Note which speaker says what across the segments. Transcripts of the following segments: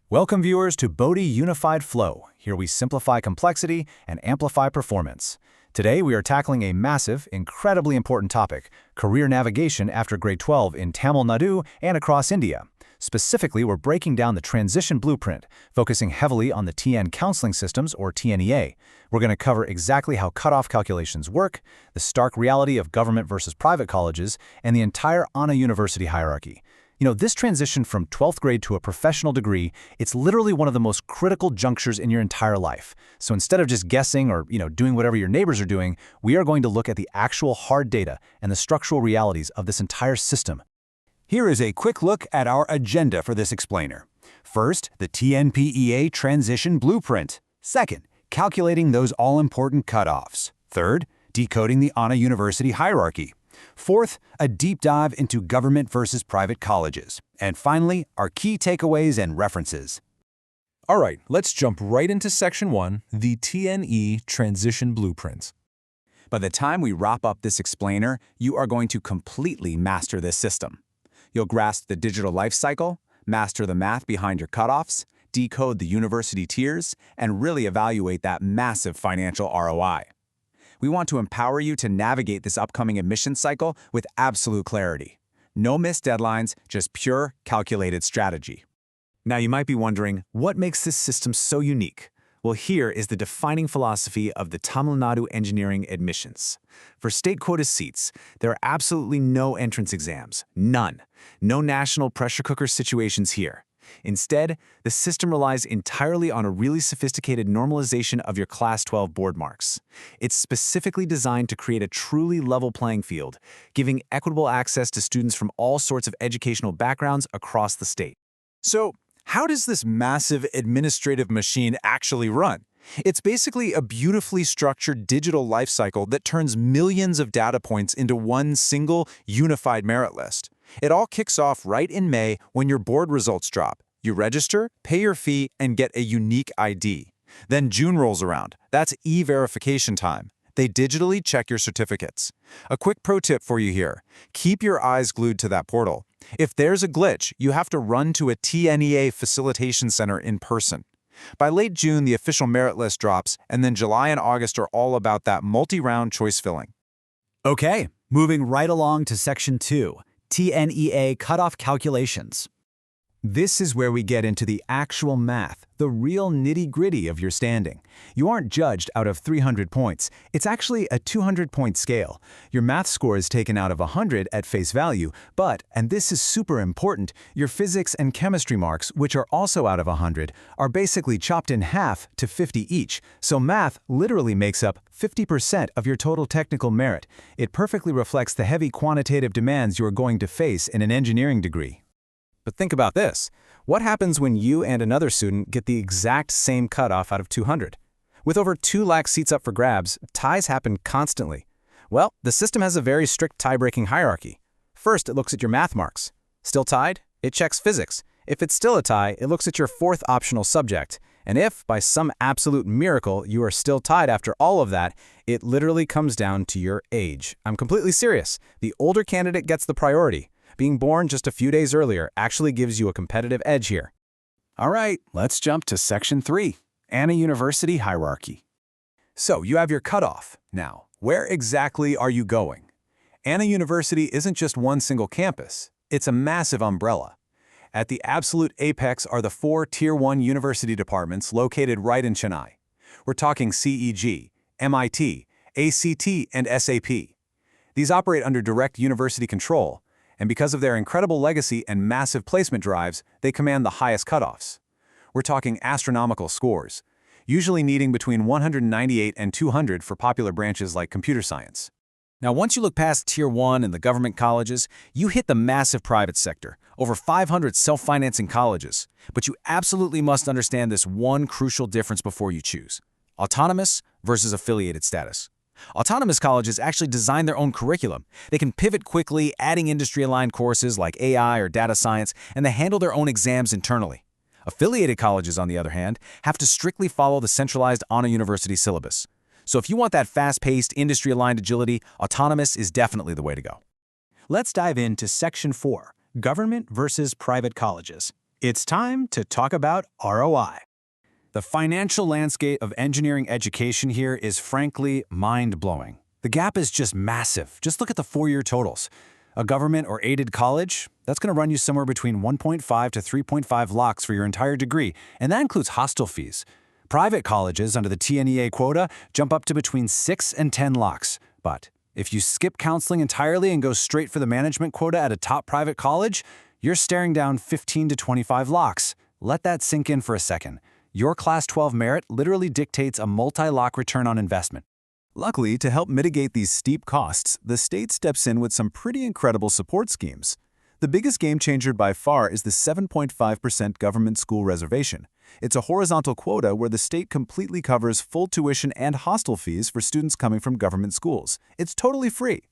Speaker 1: Welcome viewers to Bodhi Unified Flow. Here we simplify complexity and amplify performance. Today we are tackling a massive, incredibly important topic, career navigation after grade 12 in Tamil Nadu and across India. Specifically, we're breaking down the transition blueprint, focusing heavily on the TN counseling systems or TNEA. We're going to cover exactly how cutoff calculations work, the stark reality of government versus private colleges, and the entire ANA university hierarchy. This transition from 12th grade to a professional degree, it's literally one of the most critical junctures in your entire life. So instead of just guessing or, doing whatever your neighbors are doing, we are going to look at the actual hard data and the structural realities of this entire system.
Speaker 2: Here is a quick look at our agenda for this explainer. First, the TNPEA transition blueprint. Second, calculating those all-important cutoffs. Third, decoding the ANA university hierarchy. Fourth, a deep dive into government versus private colleges. And finally, our key takeaways and references.
Speaker 3: All right, let's jump right into Section 1, the TNE Transition Blueprint.
Speaker 2: By the time we wrap up this explainer, you are going to completely master this system. You'll grasp the digital life cycle, master the math behind your cutoffs, decode the university tiers, and really evaluate that massive financial ROI. We want to empower you to navigate this upcoming admissions cycle with absolute clarity. No missed deadlines, just pure, calculated strategy. Now you might be wondering, what makes this system so unique? Well, here is the defining philosophy of the Tamil Nadu Engineering Admissions. For state-quota seats, there are absolutely no entrance exams, none. No national pressure cooker situations here. Instead, the system relies entirely on a really sophisticated normalization of your Class 12 board marks. It's specifically designed to create a truly level playing field, giving equitable access to students from all sorts of educational backgrounds across the state.
Speaker 4: So, how does this massive administrative machine actually run? It's basically a beautifully structured digital lifecycle that turns millions of data points into one single, unified merit list. It all kicks off right in May when your board results drop. You register, pay your fee, and get a unique ID. Then June rolls around. That's e-verification time. They digitally check your certificates. A quick pro tip for you here. Keep your eyes glued to that portal. If there's a glitch, you have to run to a TNEA facilitation center in person. By late June, the official merit list drops, and then July and August are all about that multi-round choice filling.
Speaker 5: Okay, moving right along to Section 2, TNEA cutoff calculations. This is where we get into the actual math, the real nitty-gritty of your standing. You aren't judged out of 300 points. It's actually a 200-point scale. Your math score is taken out of 100 at face value, but, and this is super important, your physics and chemistry marks, which are also out of 100, are basically chopped in half to 50 each. So math literally makes up 50% of your total technical merit. It perfectly reflects the heavy quantitative demands you are going to face in an engineering degree.
Speaker 1: But think about this. What happens when you and another student get the exact same cutoff out of 200? With over 2 lakh seats up for grabs, ties happen constantly. Well, the system has a very strict tie-breaking hierarchy. First, it looks at your math marks. Still tied? It checks physics. If it's still a tie, it looks at your 4th optional subject. And if, by some absolute miracle, you are still tied after all of that, it literally comes down to your age. I'm completely serious. The older candidate gets the priority. Being born just a few days earlier actually gives you a competitive edge here.
Speaker 2: All right, let's jump to Section 3, ANA University Hierarchy. So you have your cutoff. Now, where exactly are you going? ANA University isn't just one single campus. It's a massive umbrella. At the absolute apex are the 4 Tier 1 university departments located right in Chennai. We're talking CEG, MIT, ACT, and SAP. These operate under direct university control, and because of their incredible legacy and massive placement drives, they command the highest cutoffs. We're talking astronomical scores, usually needing between 198 and 200 for popular branches like computer science.
Speaker 1: Now, once you look past Tier 1 and the government colleges, you hit the massive private sector, over 500 self-financing colleges. But you absolutely must understand this one crucial difference before you choose: autonomous versus affiliated status. Autonomous colleges actually design their own curriculum. They can pivot quickly, adding industry-aligned courses like AI or data science, and they handle their own exams internally. Affiliated colleges, on the other hand, have to strictly follow the centralized ANA University syllabus. So if you want that fast-paced, industry-aligned agility, autonomous is definitely the way to go.
Speaker 5: Let's dive into Section 4, government versus private colleges.
Speaker 1: It's time to talk about ROI. The financial landscape of engineering education here is frankly mind-blowing. The gap is just massive. Just look at the 4-year totals. A government or aided college, that's going to run you somewhere between 1.5 to 3.5 lakhs for your entire degree, and that includes hostel fees. Private colleges under the TNEA quota jump up to between 6 and 10 lakhs. But if you skip counseling entirely and go straight for the management quota at a top private college, you're staring down 15 to 25 lakhs. Let that sink in for a second. Your Class 12 merit literally dictates a multi-lakh return on investment.
Speaker 4: Luckily, to help mitigate these steep costs, the state steps in with some pretty incredible support schemes. The biggest game changer by far is the 7.5% government school reservation. It's a horizontal quota where the state completely covers full tuition and hostel fees for students coming from government schools. It's totally free.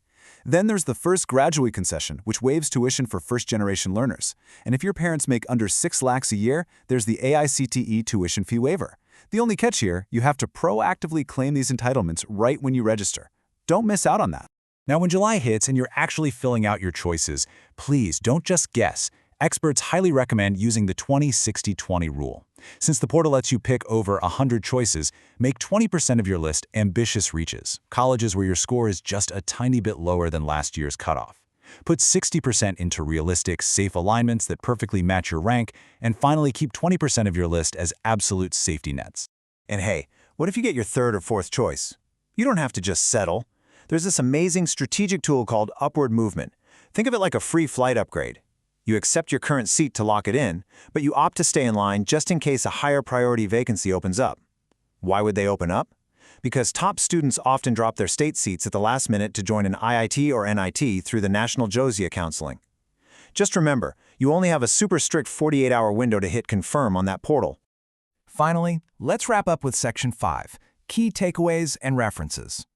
Speaker 4: Then there's the first graduate concession, which waives tuition for first-generation learners. And if your parents make under 6 lakhs a year, there's the AICTE tuition fee waiver. The only catch here, you have to proactively claim these entitlements right when you register. Don't miss out on that.
Speaker 1: Now, when July hits and you're actually filling out your choices, please don't just guess. Experts highly recommend using the 20-60-20 rule. Since the portal lets you pick over 100 choices, make 20% of your list ambitious reaches, colleges where your score is just a tiny bit lower than last year's cutoff. Put 60% into realistic, safe alignments that perfectly match your rank, and finally keep 20% of your list as absolute safety nets.
Speaker 5: And hey, what if you get your third or fourth choice? You don't have to just settle. There's this amazing strategic tool called upward movement. Think of it like a free flight upgrade. You accept your current seat to lock it in, but you opt to stay in line just in case a higher priority vacancy opens up. Why would they open up? Because top students often drop their state seats at the last minute to join an IIT or NIT through the National Josiah counseling. Just remember, you only have a super strict 48-hour window to hit confirm on that portal.
Speaker 3: Finally, let's wrap up with Section 5, Key Takeaways and References.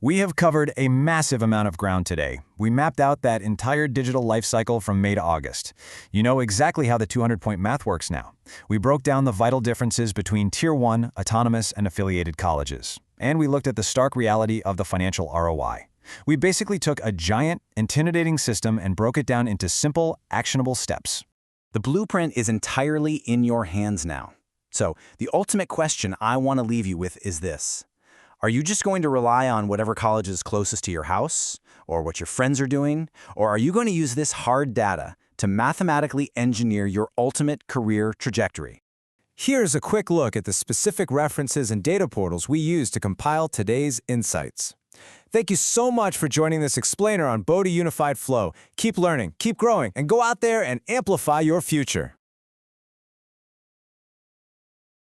Speaker 1: We have covered a massive amount of ground today. We mapped out that entire digital life cycle from May to August. You know exactly how the 200-point math works now. We broke down the vital differences between Tier 1, autonomous, and affiliated colleges. And we looked at the stark reality of the financial ROI. We basically took a giant, intimidating system and broke it down into simple, actionable steps.
Speaker 2: The blueprint is entirely in your hands now. So, the ultimate question I want to leave you with is this. Are you just going to rely on whatever college is closest to your house, or what your friends are doing, or are you going to use this hard data to mathematically engineer your ultimate career trajectory?
Speaker 3: Here's a quick look at the specific references and data portals we use to compile today's insights. Thank you so much for joining this explainer on Bodhi Unified Flow. Keep learning, keep growing, and go out there and amplify your future.